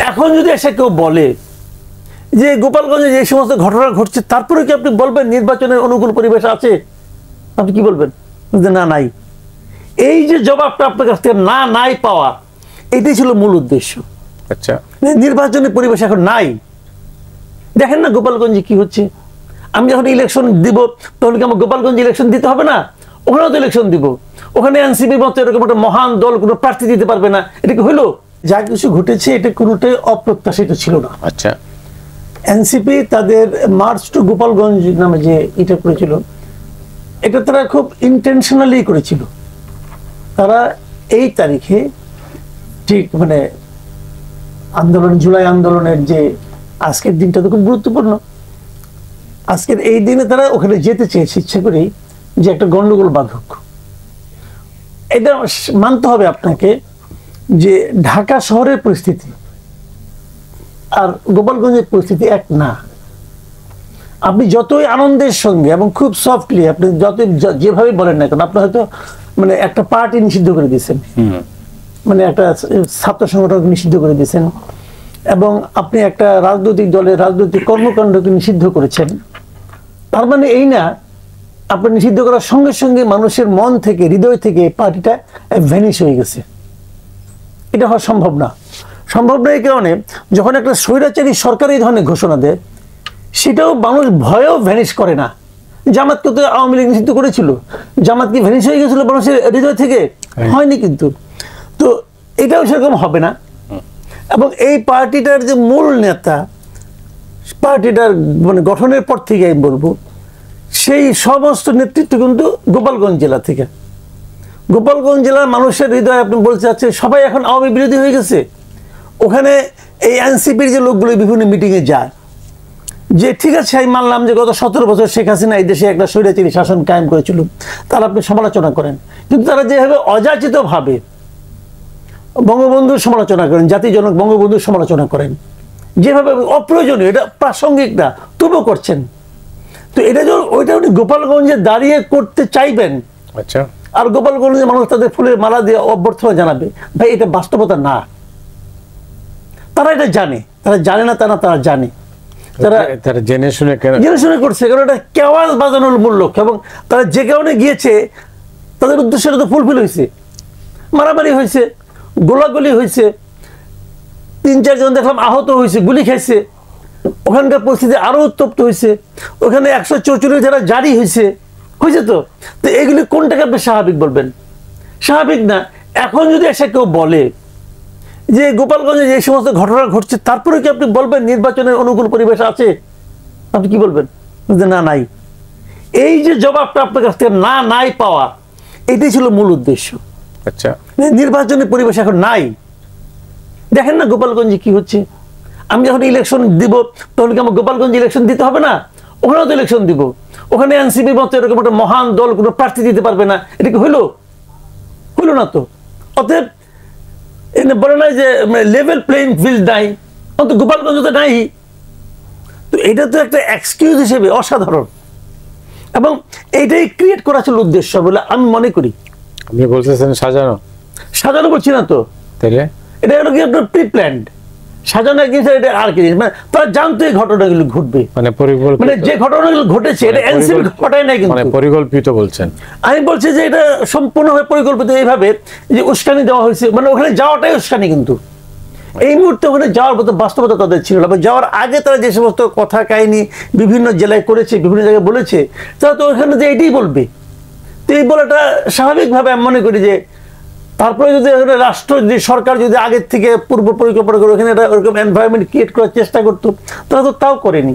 এখন যদি এসে কেউ বলে যে গোপালগঞ্জে যে সমস্ত ঘটনা ঘটছে, তারপরে কি আপনি বলবেন নির্বাচনের অনুকূল পরিবেশ আছে? আপনি কি বলবেন? না, নাই। এই যে জবাবটা আপনার কাছ থেকে না নাই পাওয়া, এটাই ছিল মূল উদ্দেশ্য। আচ্ছা, নির্বাচনের পরিবেশ এখন নাই। দেখেন না গোপালগঞ্জে কি হচ্ছে। আমি যখন ইলেকশন দিব তখন কি আমার গোপালগঞ্জে ইলেকশন দিতে হবে না? ওখানেও তো ইলেকশন দিব। ওখানে এনসিপির মতো এরকম একটা মহান দল কোনো প্রার্থী দিতে পারবে না। এটা কি হইলো? যা কিছু ঘটেছে এটা কোনোটাই অপ্রত্যাশিত ছিল না। আচ্ছা, এনসিপি তাদের মার্চ টু গোপালগঞ্জ নামে যে এটা করেছিল, এটা তারা খুব ইন্টেনশনালি করেছিল। তারা এই তারিখে ঠিক মানে আন্দোলন, জুলাই আন্দোলনের যে আজকের দিনটা তো খুব গুরুত্বপূর্ণ। আজকের এই দিনে তারা ওখানে যেতে চেয়েছে ইচ্ছা করেই, যে একটা গন্ডগোল বাঁধক। এটা মানতে হবে আপনাকে যে ঢাকা শহরের পরিস্থিতি আর গোপালগঞ্জের পরিস্থিতি এক না। আপনি যতই আনন্দের সঙ্গে এবং খুব সফটলি আপনি যতই যেভাবে বলেন না কেন, আপনি হয়তো মানে একটা পার্টি নিষিদ্ধ করে দিয়েছেন, মানে একটা ছাত্র সংগঠন নিষিদ্ধ করে দিয়েছেন, এবং আপনি একটা রাজনৈতিক দলের রাজনৈতিক কর্মকাণ্ডকে নিষিদ্ধ করেছেন। তার মানে এই না আপনি নিষিদ্ধ করার সঙ্গে সঙ্গে মানুষের মন থেকে, হৃদয় থেকে পার্টিটা ভ্যানিশ হয়ে গেছে। এটা হওয়া সম্ভব না। সম্ভব না এই কারণে, যখন একটা স্বৈরাচারী সরকার এই ধরনের ঘোষণা দেয়, সেটাও মানুষ ভয়েও ভ্যানিশ করে না। জামাতকে তো আওয়ামী লীগ নিষিদ্ধ করেছিল, জামাত কি ভ্যানিশ হয়ে গেছিল মানুষের হৃদয় থেকে? হয়নি কিন্তু। তো এটাও সেরকম হবে না। এবং এই পার্টিটার যে মূল নেতা, পার্টিটার মানে গঠনের পর থেকে আমি বলবো, সেই সমস্ত নেতৃত্ব কিন্তু গোপালগঞ্জ জেলা থেকে। গোপালগঞ্জ জেলার মানুষের হৃদয় আপনি বলতে চাচ্ছেন সবাই এখন আওয়ামী বিরোধী হয়ে গেছে। ওখানে এই এনসিপির যে লোকগুলো বিভিন্ন মিটিংয়ে যায়, যে ঠিক আছে আমি মানলাম যে গত 17 বছর শেখ হাসিনা এই দেশে একটা স্বৈরাচারী শাসন কায়েম করেছিল, তারা আপনি সমালোচনা করেন, কিন্তু তারা যেভাবে অযাচিতভাবে বঙ্গবন্ধুর সমালোচনা করেন, জাতির জনক বঙ্গবন্ধুর সমালোচনা করেন, যেভাবে অপ্রয়োজনীয়, এটা প্রাসঙ্গিক না তবুও করছেন। তো এটা যখন ওইটা উনি গোপালগঞ্জে দাঁড়িয়ে করতে চাইবেন, আচ্ছা, আর গোপালগঞ্জের মানুষ তাদের ফুলের মালা দিয়ে অভ্যর্থনা জানাবে, ভাই এটা বাস্তবতা না। তারা এটা জানে, তারা জানে না তা না, তারা জানে। তারা জেনে শুনে করছে, কারণ এটা কেওয়াজ বাজানোর মূল লক্ষ্য। এবং তারা যে কারণে গিয়েছে তাদের উদ্দেশ্যটা তো ফুলফিল হয়েছে। মারামারি হয়েছে, গোলাগুলি হয়েছে, 3-4 জন দেখলাম আহত হয়েছে, গুলি খাইছে। ওখানকার পরিস্থিতি আরো উত্তপ্ত হয়েছে। ওখানে 144 যারা জারি হয়েছে তো। তো এগুলি কোনটাকে আপনি স্বাভাবিক বলবেন? স্বাভাবিক না। এখন যদি এসে কেউ বলে যে গোপালগঞ্জে যে সমস্ত ঘটনা ঘটছে, তারপরে কি আপনি বলবেন নির্বাচনের অনুকূল পরিবেশ আছে? আপনি কি বলবেন? না, নাই। এই যে জবাবটা আপনার কাছ থেকে না নাই পাওয়া, এটাই ছিল মূল উদ্দেশ্য। আচ্ছা, নির্বাচনের পরিবেশ এখন নাই। দেখেন না গোপালগঞ্জে কি হচ্ছে। আমি যখন ইলেকশন দিব তখন কি আমার গোপালগঞ্জে ইলেকশন দিতে হবে না? ওখানেও তো ইলেকশন দিব। ওখানে এনসিপির মতো এরকম একটা মহান দল কোনো প্রার্থী দিতে পারবে না। এটা কি হইলো? হইলো না তো। অতএব বলে না যে লেভেল প্লেইং ফিল্ড নাই, অন্তত গোপালগঞ্জ তো নাই। তো এটা তো একটা এক্সকিউজ হিসেবে অসাধারণ, এবং এইটাই ক্রিয়েট করা ছিল উদ্দেশ্য বলে আমি মনে করি। আপনি বলতেছেন সাজানো? সাজানো বলছি না তো, তাহলে এটা হলো কি আপনার প্রি প্ল্যান্ড। সাজানো কি, এটা আর কি জিনিস, মানে তারা জানতো এই ঘটনাগুলো ঘটবে, মানে মানে যে ঘটনাগুলো ঘটেছে এটা এনসিপি ঘটায় নাই, কিন্তু পরিকল্পিত বলছেন। আমি বলছি যে এটা সম্পূর্ণভাবে পরিকল্পিত, এইভাবে যে উস্কানি দেওয়া হয়েছে, মানে ওখানে যাওয়াটাই উস্কানি। কিন্তু এই মুহূর্তে ওখানে যাওয়ার মতো বাস্তবতা তাদের ছিল না। যাওয়ার আগে তারা যে সমস্ত কথা কাহিনী বিভিন্ন জেলায় করেছে, বিভিন্ন জায়গায় বলেছে, তারা তো ওখানে যে এটাই বলবে। তো এই বলাটা স্বাভাবিকভাবে আমি মনে করি যে তারপরে যদি রাষ্ট্র, যদি সরকার যদি আগের থেকে পূর্ব পরিকল্পনা করে ওখানে ওরকম এনভায়রনমেন্ট ক্রিয়েট করার চেষ্টা করতো, তারা তো তাও করেনি।